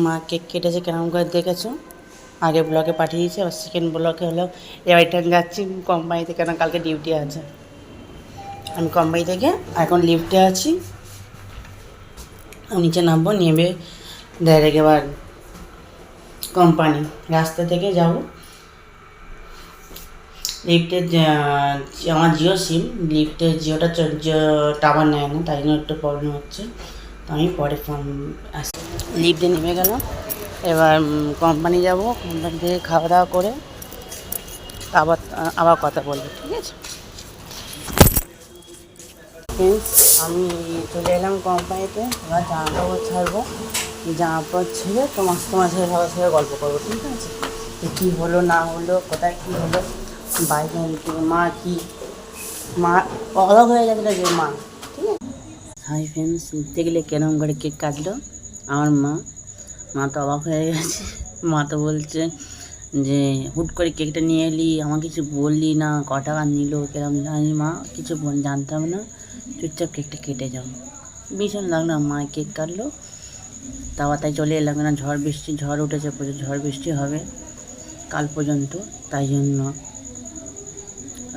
মা কেক কেটেছে কেমন করে দেখেছো, আগে ব্লগে পাঠিয়ে দিয়েছে, আবার সেকেন্ড ব্লগে হলো এবার যাচ্ছি কোম্পানিতে, কেন কালকে ডিউটি আছে। আমি কোম্পানি থেকে এখন লিফটে আছি, আমি নিচে নামবো, নেমে ডাইরেক্ট এবার কোম্পানি রাস্তা থেকে যাব। লিফটের আমার জিও সিম, লিফটের জিওটা টাওয়ার নেয় না, তাই জন্য একটু প্রবলেম হচ্ছে। তো আমি পরে ফোন লিফটে নেমে গেলাম, এবার কোম্পানি যাব। কোম্পানি থেকে খাওয়া দাওয়া করে আবার আবার কথা বলবো, ঠিক আছে। ফ্রেন্ডস, আমি চলে এলাম কোম্পানিতে, এবার জামা কাপড় ছাড়বো। জামা কাপড় ছেড়ে তোমার সাথে সবার সাথে গল্প করবো, ঠিক আছে। কী হলো না হলো, কোথায় কী হলো, বাইরে মা অবাক হয়ে গেছিলো যে মা, ঠিক আছে। হাই ফ্রেন্ডস, দেখলে কেরম করে কেক কাটলো আমার মা তো অবাক হয়ে গেছে। মা তো বলছে যে হুট করে কেকটা নিয়ে এলি, আমার কিছু বললি না, ক টাকা নিল কেরম জানি, মা কিছু জানতাম না, চুপচাপ কেকটা কেটে যাও। ভীষণ লাগলো, মা কেক কাটলো, তাই চলে এলাম। না ঝড় উঠেছে, প্রচুর ঝড় বৃষ্টি হবে কাল পর্যন্ত, তাই জন্য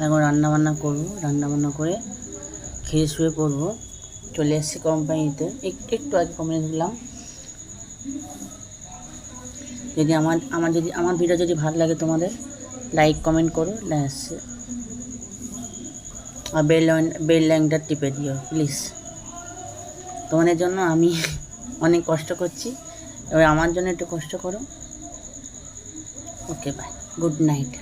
এখন রান্নাবান্না করবো, রান্নাবান্না করে খেয়ে শুয়ে পড়বো। চলে এসেছি কোম্পানিতে, একটু আগে কোম্পানি ঢুকলাম। যদি আমার ভিডিও যদি ভালো লাগে তোমাদের, লাইক কমেন্ট করো, আর বেল লাইনটা টিপে দিও প্লিজ। তোমাদের জন্য আমি অনেক কষ্ট করছি, এবার আমার জন্য একটু কষ্ট করো। ওকে, বাই, গুড নাইট।